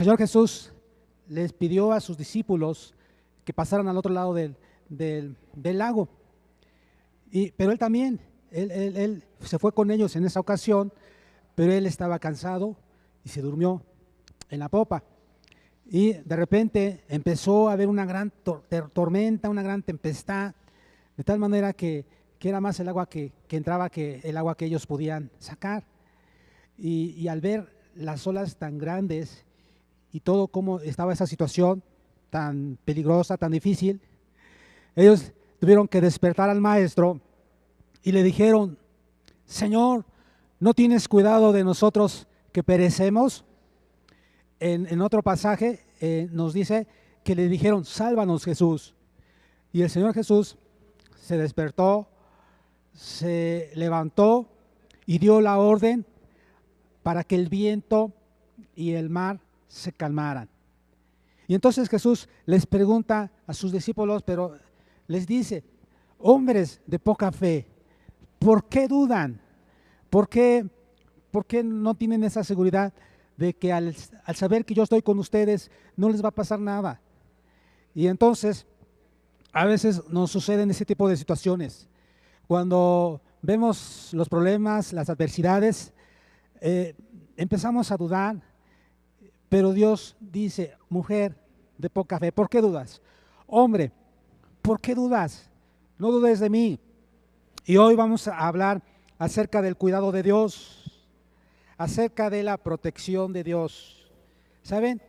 El Señor Jesús les pidió a sus discípulos que pasaran al otro lado del lago. Pero él también, él se fue con ellos en esa ocasión, pero él estaba cansado y se durmió en la popa. Y de repente empezó a haber una gran tormenta, una gran tempestad, de tal manera que era más el agua que entraba que el agua que ellos podían sacar. Y al ver las olas tan grandes y todo cómo estaba esa situación tan peligrosa, tan difícil, ellos tuvieron que despertar al maestro y le dijeron: Señor, ¿no tienes cuidado de nosotros que perecemos? En otro pasaje nos dice que le dijeron: sálvanos, Jesús. Y el Señor Jesús se despertó, se levantó y dio la orden para que el viento y el mar se calmaran. Y entonces Jesús les pregunta a sus discípulos, pero les dice: hombres de poca fe, ¿por qué dudan? ¿Por qué no tienen esa seguridad de que al saber que yo estoy con ustedes no les va a pasar nada? Y entonces a veces nos suceden ese tipo de situaciones. Cuando vemos los problemas, las adversidades, empezamos a dudar, pero Dios dice: mujer de poca fe, ¿por qué dudas? Hombre, ¿por qué dudas? No dudes de mí. Y hoy vamos a hablar acerca del cuidado de Dios, acerca de la protección de Dios. ¿Saben?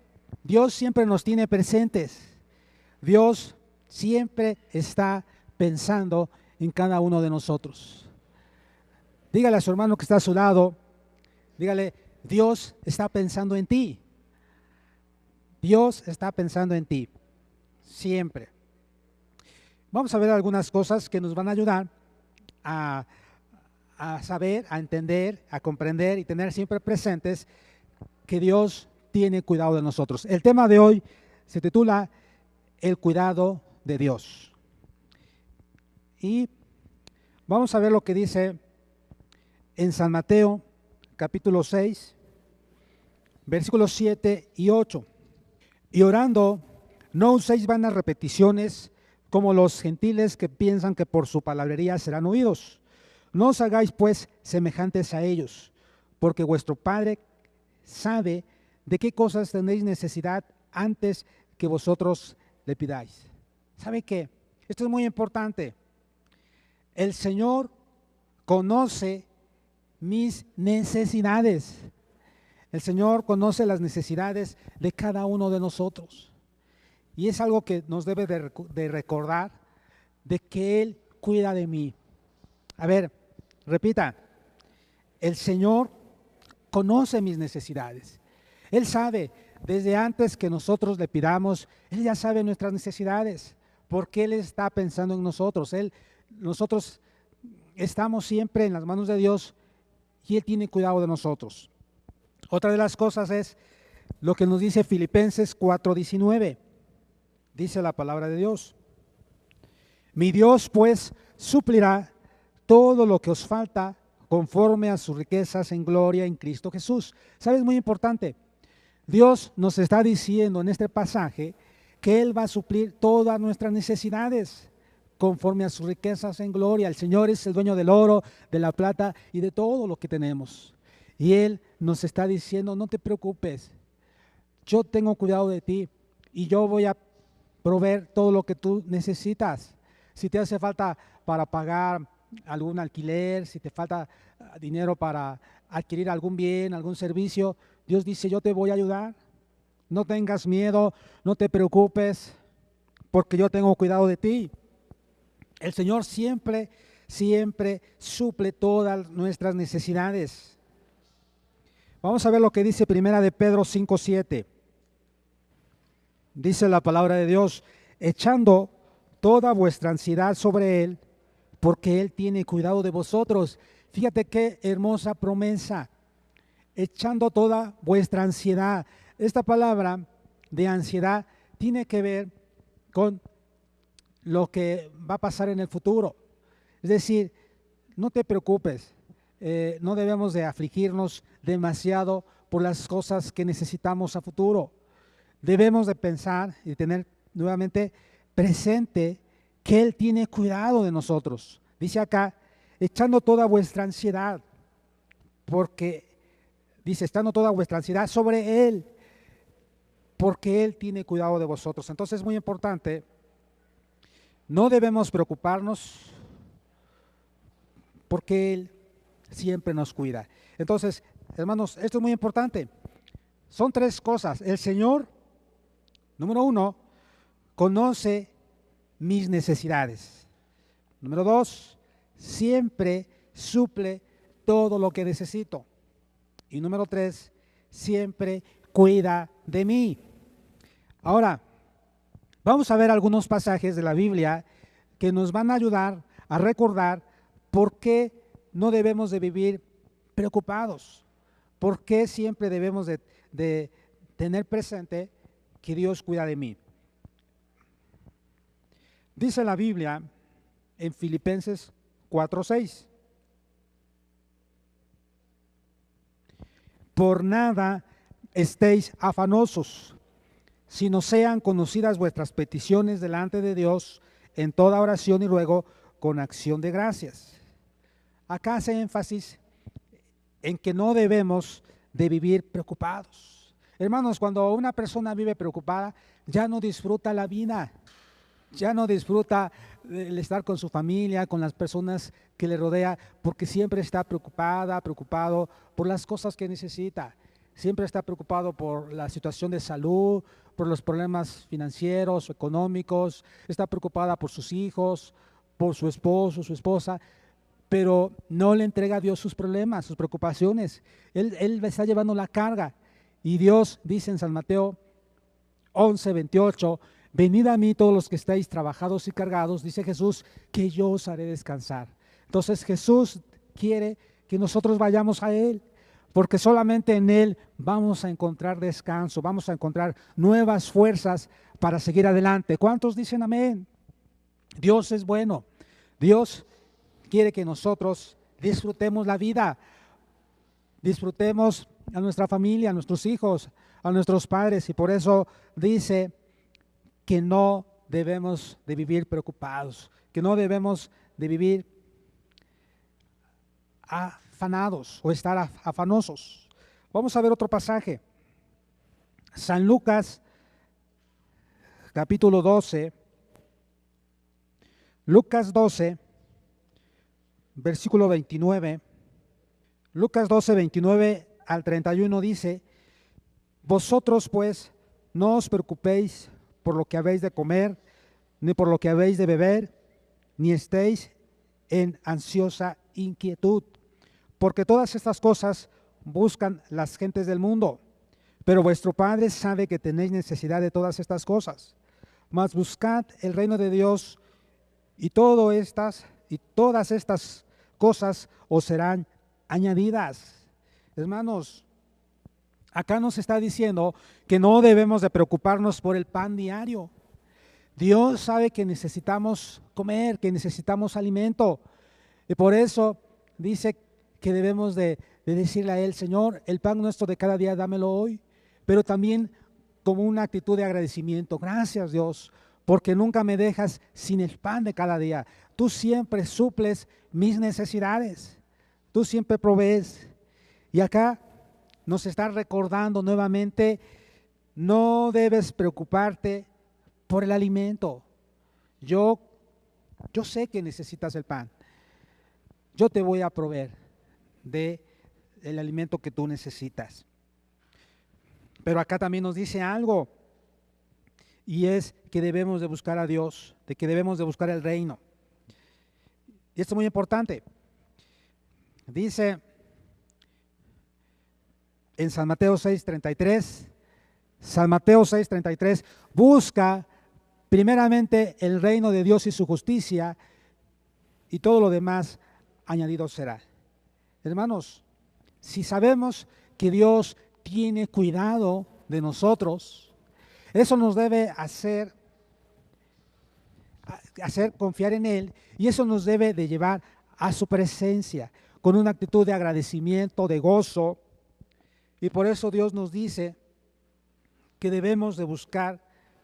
Dios siempre nos tiene presentes. Dios siempre está pensando en cada uno de nosotros. Dígale a su hermano que está a su lado, dígale: Dios está pensando en ti. Dios está pensando en ti, siempre. Vamos a ver algunas cosas que nos van a ayudar a saber, a entender, a comprender y tener siempre presentes que Dios tiene cuidado de nosotros. El tema de hoy se titula El cuidado de Dios. Y vamos a ver lo que dice en San Mateo, capítulo 6, versículos 7 y 8. Y orando, no uséis vanas repeticiones como los gentiles que piensan que por su palabrería serán oídos. No os hagáis pues semejantes a ellos, porque vuestro Padre sabe de qué cosas tenéis necesidad antes que vosotros le pidáis. ¿Sabe qué? Esto es muy importante. El Señor conoce mis necesidades. El Señor conoce las necesidades de cada uno de nosotros. Y es algo que nos debe de recordar, de que Él cuida de mí. A ver, repita: el Señor conoce mis necesidades. Él sabe, desde antes que nosotros le pidamos, Él ya sabe nuestras necesidades, porque Él está pensando en nosotros. Nosotros estamos siempre en las manos de Dios y Él tiene cuidado de nosotros. Otra de las cosas es lo que nos dice Filipenses 4:19. Dice la palabra de Dios: mi Dios pues suplirá todo lo que os falta conforme a sus riquezas en gloria en Cristo Jesús. ¿Sabes? Muy importante. Dios nos está diciendo en este pasaje que Él va a suplir todas nuestras necesidades conforme a sus riquezas en gloria. El Señor es el dueño del oro, de la plata y de todo lo que tenemos. Y Él nos está diciendo: no te preocupes, yo tengo cuidado de ti y yo voy a proveer todo lo que tú necesitas. Si te hace falta para pagar algún alquiler, si te falta dinero para adquirir algún bien, algún servicio, Dios dice: yo te voy a ayudar. No tengas miedo, no te preocupes, porque yo tengo cuidado de ti. El Señor siempre suple todas nuestras necesidades. Vamos a ver lo que dice Primera de Pedro 5:7. Dice la palabra de Dios: echando toda vuestra ansiedad sobre Él, porque Él tiene cuidado de vosotros. Fíjate qué hermosa promesa. Echando toda vuestra ansiedad. Esta palabra de ansiedad tiene que ver con lo que va a pasar en el futuro. Es decir, no te preocupes, no debemos de afligirnos demasiado por las cosas que necesitamos a futuro. debemos de pensar y tener nuevamente presente que Él tiene cuidado de nosotros. Dice acá, echando toda vuestra ansiedad, porque dice, echando toda vuestra ansiedad sobre Él, porque Él tiene cuidado de vosotros. Entonces es muy importante, no debemos preocuparnos porque Él siempre nos cuida. Entonces, hermanos, esto es muy importante. Son tres cosas. El Señor, número uno, conoce mis necesidades. Número dos, siempre suple todo lo que necesito. Y número tres, siempre cuida de mí. Ahora, vamos a ver algunos pasajes de la Biblia que nos van a ayudar a recordar por qué no debemos de vivir preocupados, por qué siempre debemos de tener presente que Dios cuida de mí. Dice la Biblia en Filipenses 4:6. Por nada estéis afanosos, sino sean conocidas vuestras peticiones delante de Dios en toda oración y ruego con acción de gracias. Acá hace énfasis en que no debemos de vivir preocupados. Hermanos, cuando una persona vive preocupada, ya no disfruta la vida, ya no disfruta el estar con su familia, con las personas que le rodea, porque siempre está preocupado por las cosas que necesita. Siempre está preocupado por la situación de salud, por los problemas financieros, económicos, está preocupada por sus hijos, por su esposo, su esposa, pero no le entrega a Dios sus problemas, sus preocupaciones. Él está llevando la carga. Y Dios dice en San Mateo 11:28, venid a mí todos los que estáis trabajados y cargados, dice Jesús, que yo os haré descansar. Entonces Jesús quiere que nosotros vayamos a Él, porque solamente en Él vamos a encontrar descanso, vamos a encontrar nuevas fuerzas para seguir adelante. ¿Cuántos dicen amén? Dios es bueno. Dios quiere que nosotros disfrutemos la vida, disfrutemos a nuestra familia, a nuestros hijos, a nuestros padres, y por eso dice que no debemos de vivir preocupados, que no debemos de vivir afanados o estar afanosos. Vamos a ver otro pasaje. San Lucas, capítulo 12. Lucas 12, versículo 29. Lucas 12, 29 al 31 dice, vosotros pues no os preocupéis por lo que habéis de comer, ni por lo que habéis de beber, ni estéis en ansiosa inquietud, porque todas estas cosas buscan las gentes del mundo, pero vuestro Padre sabe que tenéis necesidad de todas estas cosas. Mas buscad el reino de Dios y todas estas cosas os serán añadidas. Hermanos, acá nos está diciendo que no debemos de preocuparnos por el pan diario. Dios sabe que necesitamos comer, que necesitamos alimento. Y por eso dice que debemos de decirle a Él, Señor, el pan nuestro de cada día dámelo hoy. Pero también como una actitud de agradecimiento. Gracias, Dios, porque nunca me dejas sin el pan de cada día. Tú siempre suples mis necesidades. Tú siempre provees. Y acá nos está recordando nuevamente, no debes preocuparte por el alimento. Yo sé que necesitas el pan. Yo te voy a proveer del alimento que tú necesitas. Pero acá también nos dice algo, y es que debemos de buscar a Dios, de que debemos de buscar el reino. Y esto es muy importante. Dice en San Mateo 6:33, busca primeramente el reino de Dios y su justicia, y todo lo demás añadido será. Hermanos, si sabemos que Dios tiene cuidado de nosotros, eso nos debe hacer confiar en Él, y eso nos debe de llevar a su presencia con una actitud de agradecimiento, de gozo. Y por eso Dios nos dice que debemos de buscar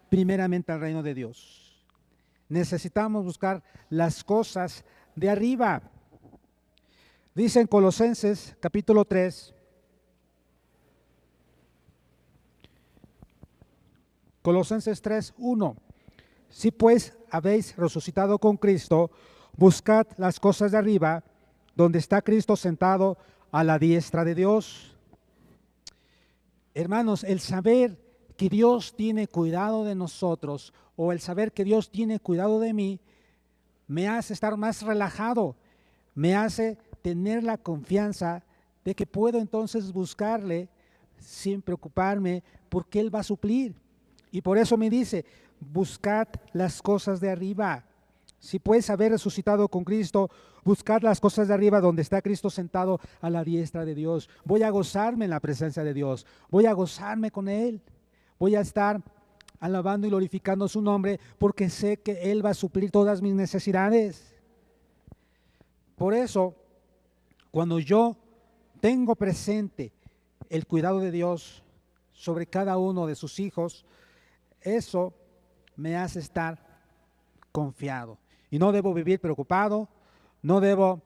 primeramente el reino de Dios. Necesitamos buscar las cosas de arriba. Dice en Colosenses capítulo 3, Colosenses 3:1. Si pues habéis resucitado con Cristo, buscad las cosas de arriba, donde está Cristo sentado a la diestra de Dios. Hermanos, el saber que Dios tiene cuidado de nosotros, o el saber que Dios tiene cuidado de mí, me hace estar más relajado, me hace tener la confianza de que puedo entonces buscarle sin preocuparme, porque Él va a suplir. Y por eso me dice, buscad las cosas de arriba. Si puedes haber resucitado con Cristo, buscad las cosas de arriba donde está Cristo sentado a la diestra de Dios. Voy a gozarme en la presencia de Dios, voy a gozarme con Él, voy a estar alabando y glorificando su nombre, porque sé que Él va a suplir todas mis necesidades. Por eso, cuando yo tengo presente el cuidado de Dios sobre cada uno de sus hijos, eso me hace estar confiado. Y no debo vivir preocupado, no debo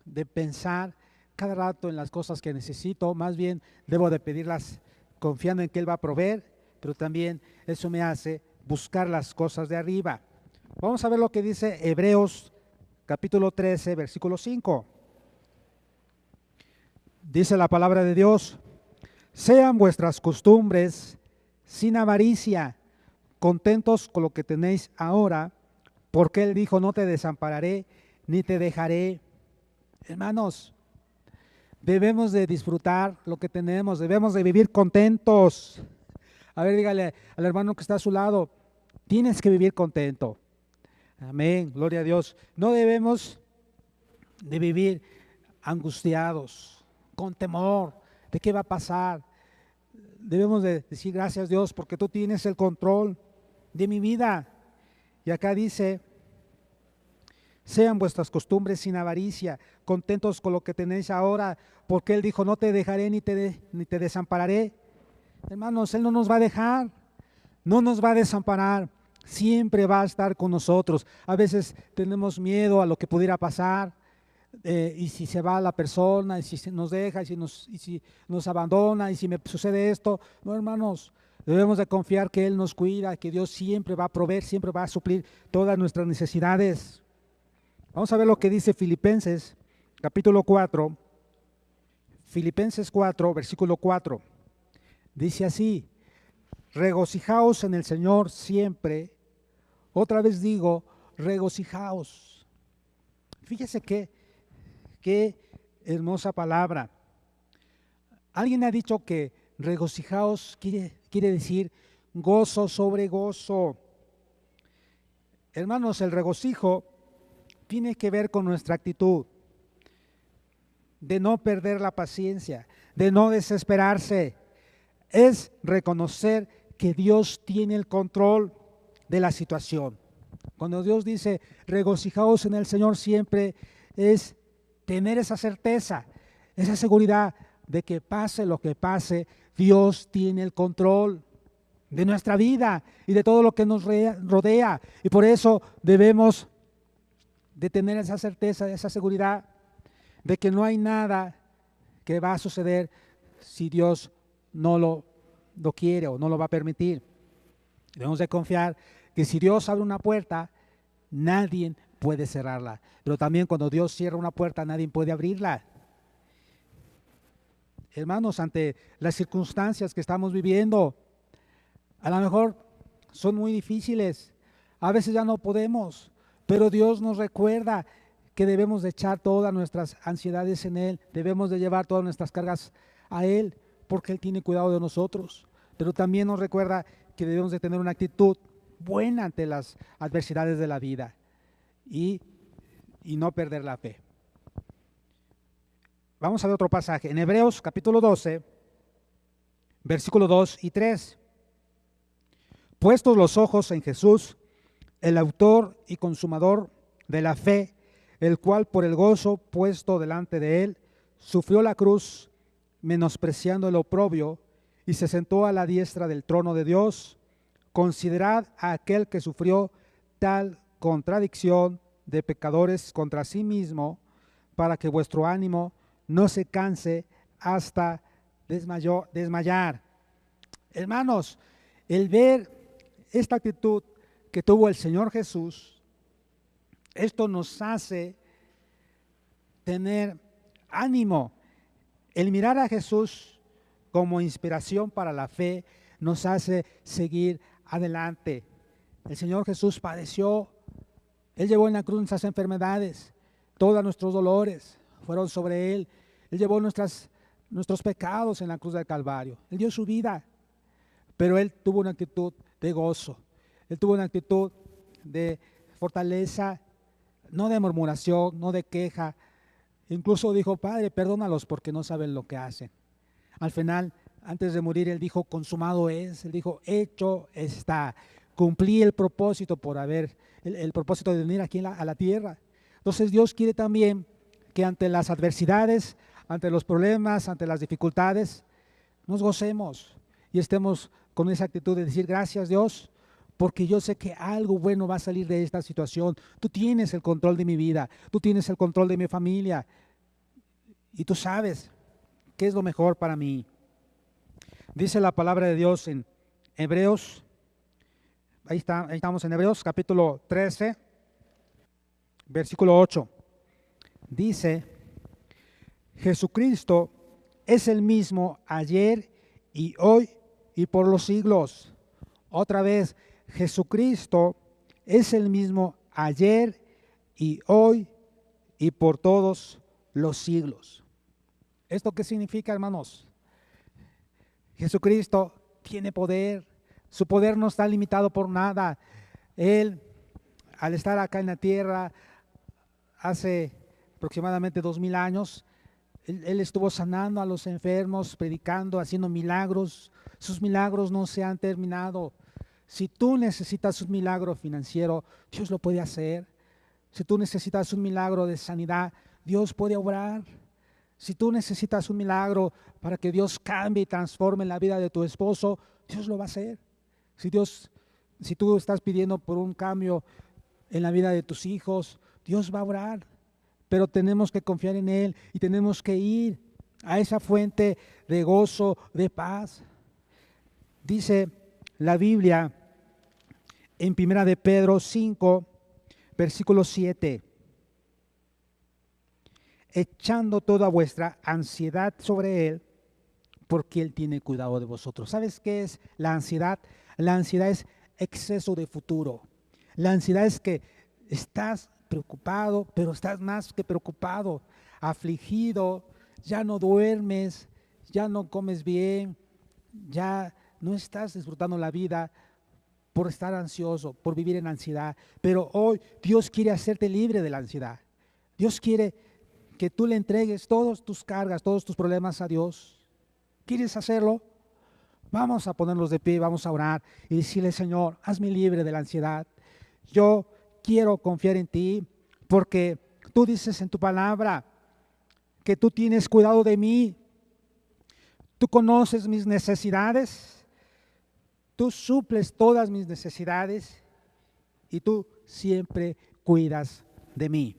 de pensar cada rato en las cosas que necesito, más bien debo de pedirlas confiando en que Él va a proveer, pero también eso me hace buscar las cosas de arriba. Vamos a ver lo que dice Hebreos capítulo 13, versículo 5. Dice la palabra de Dios: sean vuestras costumbres sin avaricia, contentos con lo que tenéis ahora, porque Él dijo, no te desampararé ni te dejaré. Hermanos, debemos de disfrutar lo que tenemos, debemos de vivir contentos. A ver, dígale al hermano que está a su lado, tienes que vivir contento. Amén, gloria a Dios. No debemos de vivir angustiados, con temor de qué va a pasar. Debemos de decir gracias Dios porque tú tienes el control de mi vida. Y acá dice, sean vuestras costumbres sin avaricia, contentos con lo que tenéis ahora, porque Él dijo, no te dejaré ni te desampararé. Hermanos, Él no nos va a dejar, no nos va a desamparar, siempre va a estar con nosotros. A veces tenemos miedo a lo que pudiera pasar, y si se va la persona, y si nos deja, y si nos abandona, y si me sucede esto. No, hermanos, debemos de confiar que Él nos cuida, que Dios siempre va a proveer, siempre va a suplir todas nuestras necesidades. Vamos a ver lo que dice Filipenses capítulo 4, Filipenses 4, versículo 4. Dice así, regocijaos en el Señor siempre. Otra vez digo, regocijaos. Fíjese qué hermosa palabra. Alguien ha dicho que regocijaos quiere decir gozo sobre gozo. Hermanos, el regocijo tiene que ver con nuestra actitud de no perder la paciencia, de no desesperarse. Es reconocer que Dios tiene el control de la situación. Cuando Dios dice regocijaos en el Señor siempre, es tener esa certeza, esa seguridad de que pase lo que pase, Dios tiene el control de nuestra vida y de todo lo que nos rodea. Y por eso debemos de tener esa certeza, esa seguridad de que no hay nada que va a suceder si Dios no lo quiere o no lo va a permitir. Debemos de confiar que si Dios abre una puerta, nadie puede cerrarla. Pero también cuando Dios cierra una puerta, nadie puede abrirla. Hermanos, ante las circunstancias que estamos viviendo, a lo mejor son muy difíciles, a veces ya no podemos, pero Dios nos recuerda que debemos de echar todas nuestras ansiedades en Él, debemos de llevar todas nuestras cargas a Él, porque Él tiene cuidado de nosotros. Pero también nos recuerda que debemos de tener una actitud buena ante las adversidades de la vida y no perder la fe. Vamos a ver otro pasaje, en Hebreos capítulo 12, versículo 2 y 3. Puestos los ojos en Jesús, el autor y consumador de la fe, el cual por el gozo puesto delante de él, sufrió la cruz, menospreciando el oprobio, y se sentó a la diestra del trono de Dios. Considerad a aquel que sufrió tal contradicción de pecadores contra sí mismo, para que vuestro ánimo no se canse hasta desmayar. Hermanos, el ver esta actitud que tuvo el Señor Jesús, esto nos hace tener ánimo. El mirar a Jesús como inspiración para la fe nos hace seguir adelante. El Señor Jesús padeció, Él llevó en la cruz nuestras enfermedades, todos nuestros dolores fueron sobre Él. Él llevó nuestros pecados en la cruz del Calvario. Él dio su vida, pero Él tuvo una actitud de gozo. Él tuvo una actitud de fortaleza, no de murmuración, no de queja. Incluso dijo: Padre, perdónalos porque no saben lo que hacen. Al final, antes de morir, Él dijo: consumado es. Él dijo: hecho está. Cumplí el propósito el propósito de venir aquí a la tierra. Entonces Dios quiere también que ante las adversidades, ante los problemas, ante las dificultades, nos gocemos y estemos con esa actitud de decir: gracias, Dios, porque yo sé que algo bueno va a salir de esta situación. Tú tienes el control de mi vida, tú tienes el control de mi familia y tú sabes qué es lo mejor para mí. Dice la palabra de Dios en Hebreos, ahí estamos en Hebreos capítulo 13, versículo 8. Dice: Jesucristo es el mismo ayer y hoy y por los siglos. Otra vez, Jesucristo es el mismo ayer y hoy y por todos los siglos. ¿Esto qué significa, hermanos? Jesucristo tiene poder. Su poder no está limitado por nada. Él, al estar acá en la tierra hace aproximadamente 2000 años, Él estuvo sanando a los enfermos, predicando, haciendo milagros. Sus milagros no se han terminado. Si tú necesitas un milagro financiero, Dios lo puede hacer. Si tú necesitas un milagro de sanidad, Dios puede obrar. Si tú necesitas un milagro para que Dios cambie y transforme la vida de tu esposo, Dios lo va a hacer. Si tú estás pidiendo por un cambio en la vida de tus hijos, Dios va a obrar. Pero tenemos que confiar en Él y tenemos que ir a esa fuente de gozo, de paz. Dice la Biblia en 1 de Pedro 5, versículo 7. Echando toda vuestra ansiedad sobre Él, porque Él tiene cuidado de vosotros. ¿Sabes qué es la ansiedad? La ansiedad es exceso de futuro. La ansiedad es que estás preocupado, pero estás más que preocupado, afligido, ya no duermes, ya no comes bien, ya no estás disfrutando la vida por estar ansioso, por vivir en ansiedad. Pero hoy Dios quiere hacerte libre de la ansiedad. Dios quiere que tú le entregues todas tus cargas, todos tus problemas a Dios. ¿Quieres hacerlo? Vamos a ponernos de pie, vamos a orar y decirle: Señor, hazme libre de la ansiedad. Yo quiero confiar en ti porque tú dices en tu palabra que tú tienes cuidado de mí. Tú conoces mis necesidades, tú suples todas mis necesidades y tú siempre cuidas de mí.